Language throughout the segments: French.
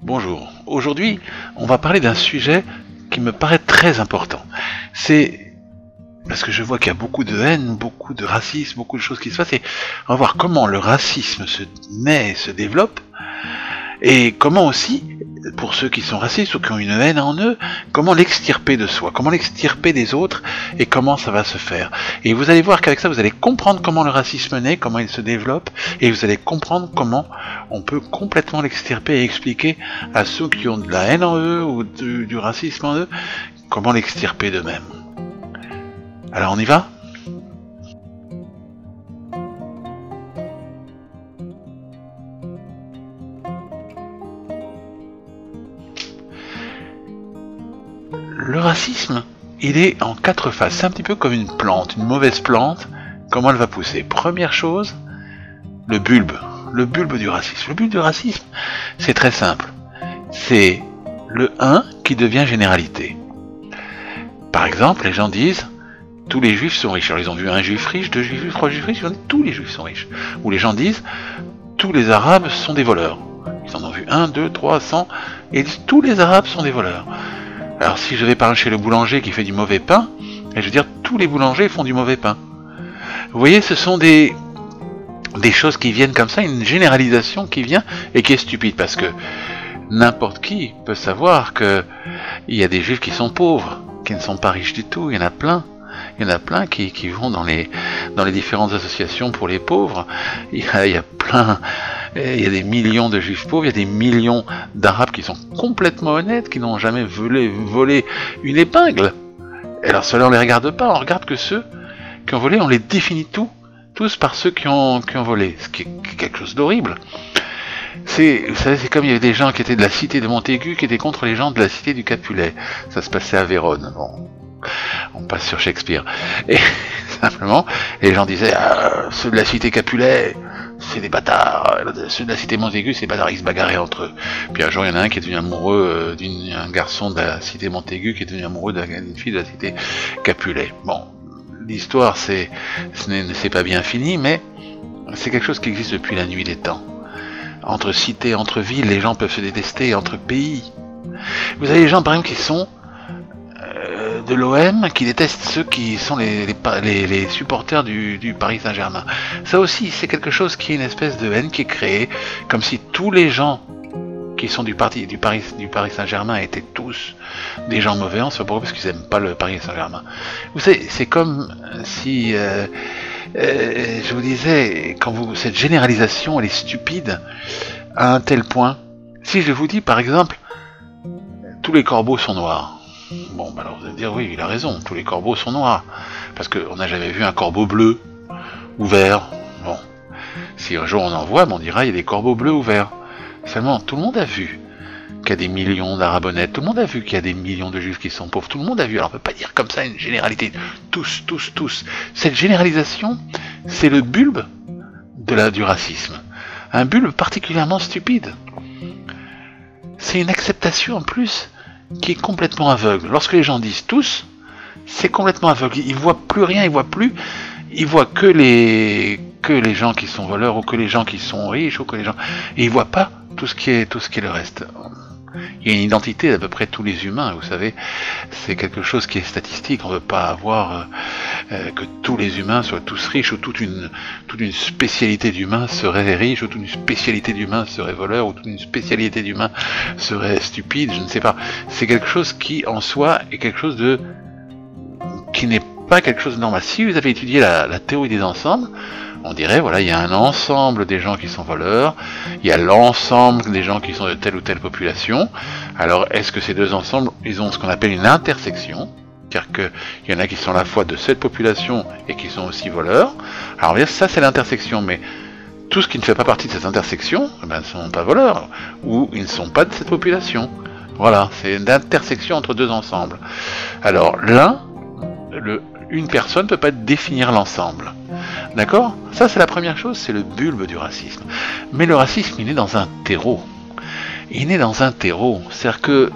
Bonjour. Aujourd'hui, on va parler d'un sujet qui me paraît très important. C'est parce que je vois qu'il y a beaucoup de haine, beaucoup de racisme, beaucoup de choses qui se passent, et on va voir comment le racisme se naît et se développe, et comment aussi, pour ceux qui sont racistes ou qui ont une haine en eux, comment l'extirper de soi, comment l'extirper des autres, et comment ça va se faire. Et vous allez voir qu'avec ça, vous allez comprendre comment le racisme naît, comment il se développe, et vous allez comprendre comment on peut complètement l'extirper et expliquer à ceux qui ont de la haine en eux, ou du racisme en eux, comment l'extirper d'eux-mêmes. Alors on y va ? Le racisme, il est en 4 phases. C'est un petit peu comme une plante, une mauvaise plante. Comment elle va pousser? Première chose, le bulbe du racisme. Le bulbe du racisme, c'est très simple. C'est le 1 qui devient généralité. Par exemple, les gens disent tous les juifs sont riches. Alors ils ont vu un juif riche, 2 juifs riches, 3 juifs riches, ils ont dit tous les juifs sont riches. Ou les gens disent tous les arabes sont des voleurs. Ils en ont vu 1, 2, 3, 100, et ils disent tous les arabes sont des voleurs. Alors si je vais par chez le boulanger qui fait du mauvais pain, et je veux dire tous les boulangers font du mauvais pain. Vous voyez, ce sont des choses qui viennent comme ça, une généralisation qui vient et qui est stupide, parce que n'importe qui peut savoir que il y a des juifs qui sont pauvres, qui ne sont pas riches du tout, il y en a plein. Il y en a plein qui vont dans les différentes associations pour les pauvres. Il y a des millions de juifs pauvres, il y a des millions d'arabes qui sont complètement honnêtes, qui n'ont jamais volé une épingle. Et alors cela on les regarde pas, on regarde que ceux qui ont volé, on les définit tous par ceux qui ont volé, ce qui est quelque chose d'horrible. Vous savez, c'est comme il y avait des gens qui étaient de la cité de Montaigu qui étaient contre les gens de la cité du Capulet. Ça se passait à Vérone. Bon, on passe sur Shakespeare. Et simplement, les gens disaient ceux de la cité Capulet, c'est des bâtards. Ceux de la cité Montaigu, c'est des bâtards. Ils se bagarraient entre eux. Puis un jour, il y en a un qui est devenu amoureux d'un garçon de la cité Montaigu qui est devenu amoureux d'une fille de la cité Capulet. Bon, l'histoire, c'est pas bien fini, mais c'est quelque chose qui existe depuis la nuit des temps. Entre cités, entre villes, les gens peuvent se détester, entre pays. Vous avez des gens, par exemple, qui sont de l'OM, qui détestent ceux qui sont les supporters du Paris Saint-Germain. Ça aussi, c'est quelque chose qui est une espèce de haine qui est créée, comme si tous les gens qui sont du Paris Saint-Germain étaient tous des gens mauvais. On ne sait pas pourquoi, parce qu'ils n'aiment pas le Paris Saint-Germain. Vous savez, c'est comme si... je vous disais, cette généralisation, elle est stupide à un tel point. Si je vous dis, par exemple, tous les corbeaux sont noirs. Bon, bah alors vous allez dire, oui, il a raison, tous les corbeaux sont noirs. Parce qu'on n'a jamais vu un corbeau bleu ou vert. Bon, si un jour on en voit, on dira, il y a des corbeaux bleus ou verts. Seulement, tout le monde a vu qu'il y a des millions d'arabes honnêtes, tout le monde a vu qu'il y a des millions de juifs qui sont pauvres, tout le monde a vu. Alors on ne peut pas dire comme ça une généralité, tous. Cette généralisation, c'est le bulbe du racisme. Un bulbe particulièrement stupide. C'est une acceptation en plus qui est complètement aveugle. Lorsque les gens disent tous, c'est complètement aveugle. Ils voient plus rien, ils voient que les gens qui sont voleurs, ou que les gens qui sont riches, ou que les gens... Et ils voient pas tout ce qui est le reste. Il y a une identité d'à peu près tous les humains, vous savez, c'est quelque chose qui est statistique. On ne veut pas avoir que tous les humains soient tous riches, ou toute une spécialité d'humains serait riche, ou toute une spécialité d'humains serait voleur, ou toute une spécialité d'humains serait stupide, je ne sais pas. C'est quelque chose qui, en soi, est quelque chose qui n'est pas quelque chose de normal. Si vous avez étudié la théorie des ensembles, on dirait, voilà, il y a un ensemble des gens qui sont voleurs, il y a l'ensemble des gens qui sont de telle ou telle population. Alors, est-ce que ces deux ensembles, ils ont ce qu'on appelle une intersection, c'est-à-dire qu'il y en a qui sont à la fois de cette population et qui sont aussi voleurs. Alors, on va dire, ça c'est l'intersection, mais tout ce qui ne fait pas partie de cette intersection, eh ben, ne sont pas voleurs, ou ils ne sont pas de cette population. Voilà, c'est une intersection entre deux ensembles. Alors, une personne ne peut pas définir l'ensemble. D'accord? Ça, c'est la première chose, c'est le bulbe du racisme. Mais le racisme, il est dans un terreau. Il est dans un terreau. C'est-à-dire que,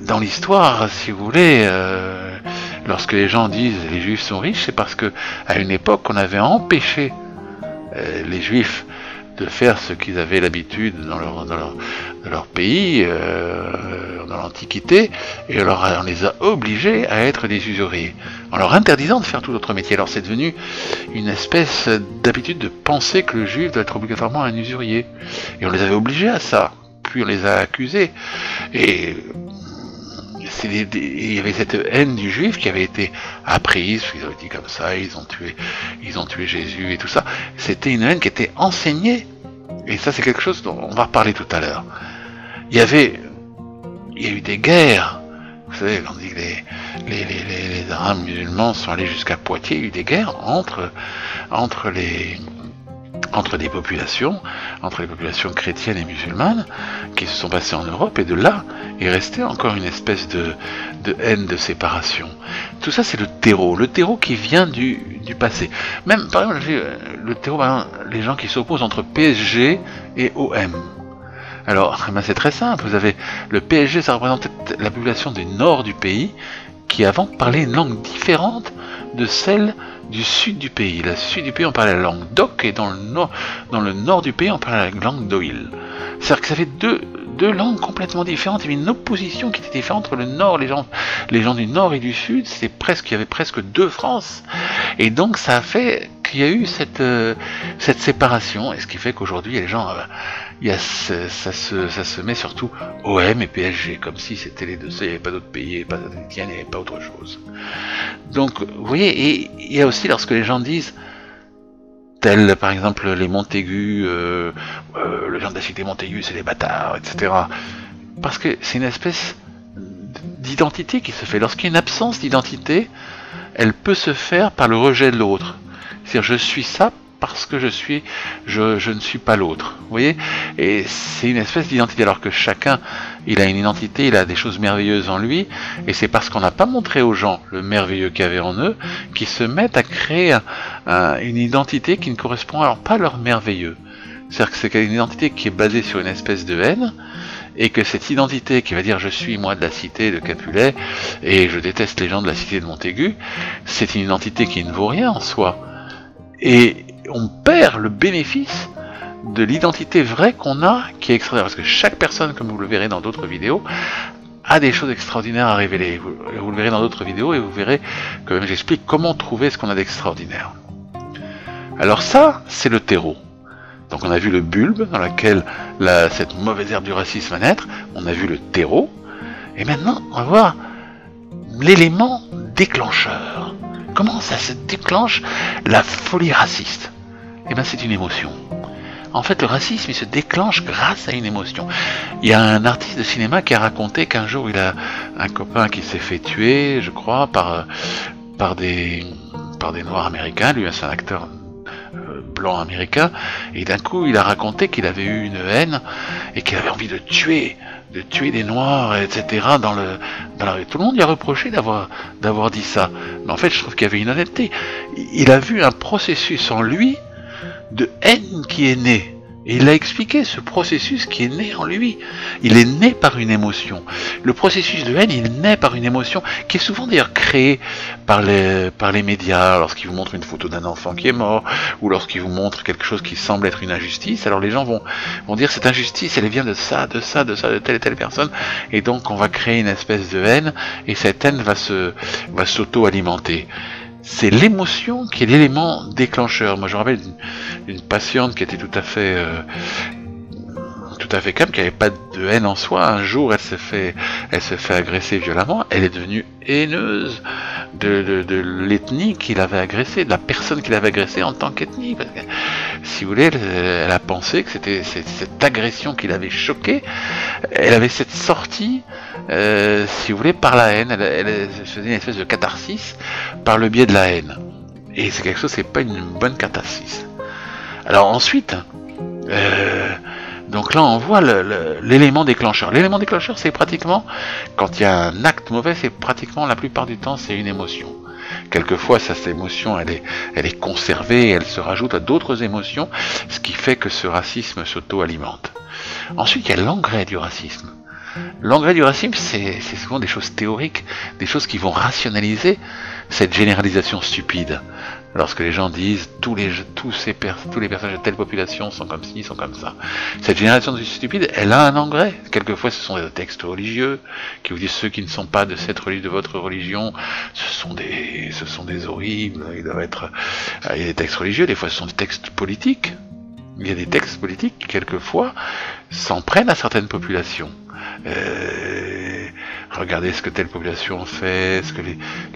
dans l'histoire, si vous voulez, lorsque les gens disent les juifs sont riches, c'est parce que à une époque, on avait empêché les juifs de faire ce qu'ils avaient l'habitude dans leur pays, dans l'Antiquité, et on les a obligés à être des usuriers, en leur interdisant de faire tout autre métier. Alors c'est devenu une espèce d'habitude de penser que le juif doit être obligatoirement un usurier. Et on les avait obligés à ça, puis on les a accusés. Et il y avait cette haine du juif qui avait été apprise, ils avaient dit comme ça, ils ont tué Jésus et tout ça. C'était une haine qui était enseignée. Et ça, c'est quelque chose dont on va reparler tout à l'heure. Il y a eu des guerres. Vous savez, on dit que les Arabes musulmans sont allés jusqu'à Poitiers. Il y a eu des guerres entre des populations, entre les populations chrétiennes et musulmanes, qui se sont passées en Europe, et de là est restée encore une espèce de haine, de séparation. Tout ça, c'est le terreau qui vient du passé. Même, par exemple, le terreau, les gens qui s'opposent entre PSG et OM. Alors, c'est très simple, vous avez le PSG, ça représentait la population du nord du pays, qui avant parlait une langue différente de celle du sud du pays. Le sud du pays, on parlait la langue d'Oc, et dans le nord du pays, on parlait la langue d'Oïl. C'est-à-dire que ça fait deux langues complètement différentes. Il y avait une opposition qui était différente entre le nord, les gens du nord et du sud. Il y avait presque deux France. Et donc, ça a fait qu'il y a eu cette séparation, et ce qui fait qu'aujourd'hui, les gens, ça se met surtout OM et PSG, comme si c'était les deux, il n'y avait pas d'autres pays, il n'y avait pas d'Étienne, il n'y avait pas autre chose. Donc, vous voyez, et il y a aussi lorsque les gens disent, tels par exemple les Montaigu, les gens de la cité Montaigu, c'est des bâtards, etc. Parce que c'est une espèce d'identité qui se fait. Lorsqu'il y a une absence d'identité, elle peut se faire par le rejet de l'autre. C'est-à-dire, je suis ça parce que je ne suis pas l'autre. Vous voyez? Et c'est une espèce d'identité, alors que chacun, il a une identité, il a des choses merveilleuses en lui, et c'est parce qu'on n'a pas montré aux gens le merveilleux qu'il y avait en eux, qu'ils se mettent à créer une identité qui ne correspond alors pas à leur merveilleux. C'est-à-dire que c'est une identité qui est basée sur une espèce de haine, et que cette identité qui va dire je suis moi de la cité de Capulet, et je déteste les gens de la cité de Montaigu, c'est une identité qui ne vaut rien en soi. Et on perd le bénéfice de l'identité vraie qu'on a, qui est extraordinaire, parce que chaque personne, comme vous le verrez dans d'autres vidéos, a des choses extraordinaires à révéler. Vous le verrez dans d'autres vidéos, et vous verrez que même j'explique comment trouver ce qu'on a d'extraordinaire. Alors ça, c'est le terreau. Donc on a vu le bulbe dans lequel cette mauvaise herbe du racisme va naître, on a vu le terreau, et maintenant on va voir l'élément déclencheur. Comment ça se déclenche la folie raciste? Eh bien c'est une émotion. En fait, le racisme, il se déclenche grâce à une émotion. Il y a un artiste de cinéma qui a raconté qu'un jour, il a un copain qui s'est fait tuer, je crois, par des Noirs américains. Lui, c'est un acteur blanc américain. Et d'un coup, il a raconté qu'il avait eu une haine et qu'il avait envie de tuer des Noirs, etc. dans la rue. Tout le monde lui a reproché d'avoir dit ça. Mais en fait, je trouve qu'il y avait une honnêteté. Il a vu un processus en lui de haine qui est né. Et il a expliqué ce processus qui est né en lui. Il est né par une émotion. Le processus de haine, il naît par une émotion qui est souvent d'ailleurs créée par les médias, lorsqu'ils vous montrent une photo d'un enfant qui est mort, ou lorsqu'ils vous montrent quelque chose qui semble être une injustice. Alors les gens vont dire cette injustice, elle vient de telle et telle personne, et donc on va créer une espèce de haine, et cette haine va s'auto-alimenter. C'est l'émotion qui est l'élément déclencheur. Moi, je me rappelle d'une patiente qui était tout à fait calme, qui n'avait pas de haine en soi. Un jour, elle se fait agresser violemment. Elle est devenue haineuse de l'ethnie qu'il avait agressée, de la personne qu'il avait agressée en tant qu'ethnie. Parce que, si vous voulez, elle a pensé que c'était cette agression qui l'avait choquée. Elle avait cette sortie, si vous voulez, par la haine. Elle faisait une espèce de catharsis par le biais de la haine. Et c'est quelque chose qui n'est pas une bonne catharsis. Alors ensuite, donc là on voit l'élément déclencheur. L'élément déclencheur, c'est pratiquement, quand il y a un acte mauvais, c'est pratiquement la plupart du temps c'est une émotion. Quelquefois, cette émotion, elle est conservée, elle se rajoute à d'autres émotions, ce qui fait que ce racisme s'auto-alimente. Ensuite, il y a l'engrais du racisme. L'engrais du racisme, c'est souvent des choses théoriques, des choses qui vont rationaliser cette généralisation stupide. Lorsque les gens disent tous les personnages de telle population sont comme ci, sont comme ça. Cette génération stupide, elle a un engrais. Quelquefois, ce sont des textes religieux qui vous disent ceux qui ne sont pas de votre religion, ce sont des horribles. Ils doivent être. Il y a des textes religieux. Des fois, ce sont des textes politiques. Il y a des textes politiques qui, quelquefois, s'en prennent à certaines populations. Regardez ce que telle population fait, ce que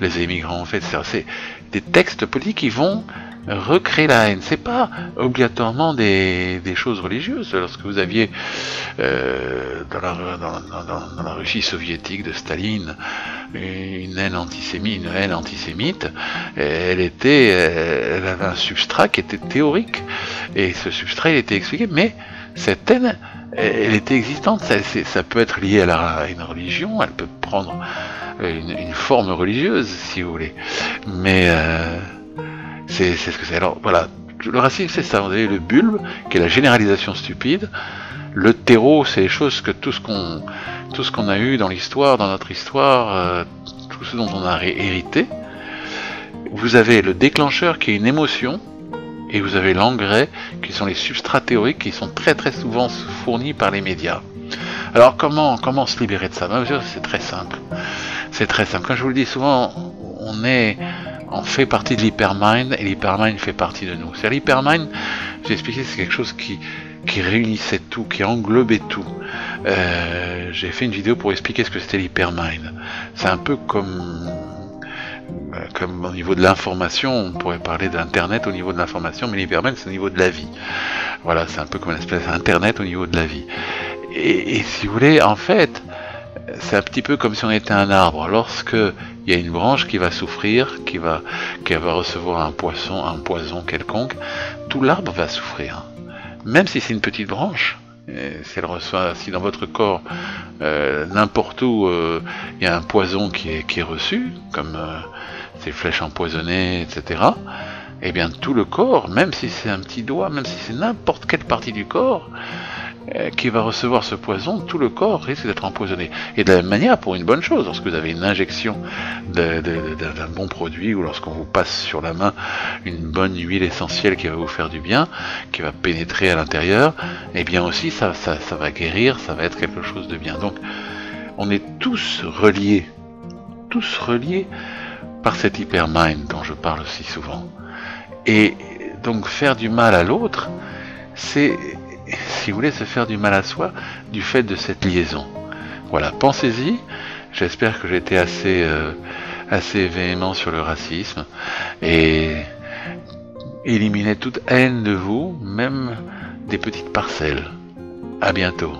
les émigrants ont fait, etc. C'est des textes politiques qui vont recréer la haine. C'est pas obligatoirement des choses religieuses. Lorsque vous aviez dans la Russie soviétique de Staline une haine antisémite, elle avait un substrat qui était théorique, et ce substrat il était expliqué, mais cette haine elle était existante. Ça peut être lié à une religion, elle peut prendre une forme religieuse si vous voulez, mais c'est ce que c'est. Alors voilà, le racisme c'est ça, vous avez le bulbe qui est la généralisation stupide, le terreau c'est les choses que tout ce qu'on a eu dans l'histoire, dans notre histoire, tout ce dont on a hérité. Vous avez le déclencheur qui est une émotion, et vous avez l'engrais qui sont les substrats théoriques qui sont très très souvent fournis par les médias. Alors comment se libérer de ça? C'est très simple. C'est très simple. Comme je vous le dis souvent, on fait partie de l'hypermind, et l'hypermind fait partie de nous. C'est l'hypermind, j'ai expliqué, c'est quelque chose qui réunissait tout, qui englobait tout. J'ai fait une vidéo pour expliquer ce que c'était l'hypermind. C'est un peu comme au niveau de l'information, on pourrait parler d'internet au niveau de l'information, mais l'hypermind c'est au niveau de la vie. Voilà, c'est un peu comme une espèce d'internet au niveau de la vie. Et si vous voulez, en fait, c'est un petit peu comme si on était un arbre. Lorsque il y a une branche qui va souffrir, qui va recevoir un poison quelconque, tout l'arbre va souffrir. Même si c'est une petite branche, si dans votre corps, n'importe où, il y a un poison qui est reçu, comme ces flèches empoisonnées, etc., eh bien tout le corps, même si c'est un petit doigt, même si c'est n'importe quelle partie du corps qui va recevoir ce poison, tout le corps risque d'être empoisonné. Et de la même manière, pour une bonne chose, lorsque vous avez une injection d'un bon produit, ou lorsqu'on vous passe sur la main une bonne huile essentielle qui va vous faire du bien, qui va pénétrer à l'intérieur, eh bien aussi ça va guérir, ça va être quelque chose de bien. Donc on est tous reliés par cet hypermind dont je parle si souvent. Et donc faire du mal à l'autre, c'est, si vous voulez, se faire du mal à soi du fait de cette liaison. Voilà, pensez-y. J'espère que j'ai été assez véhément sur le racisme, et éliminez toute haine de vous, même des petites parcelles. À bientôt.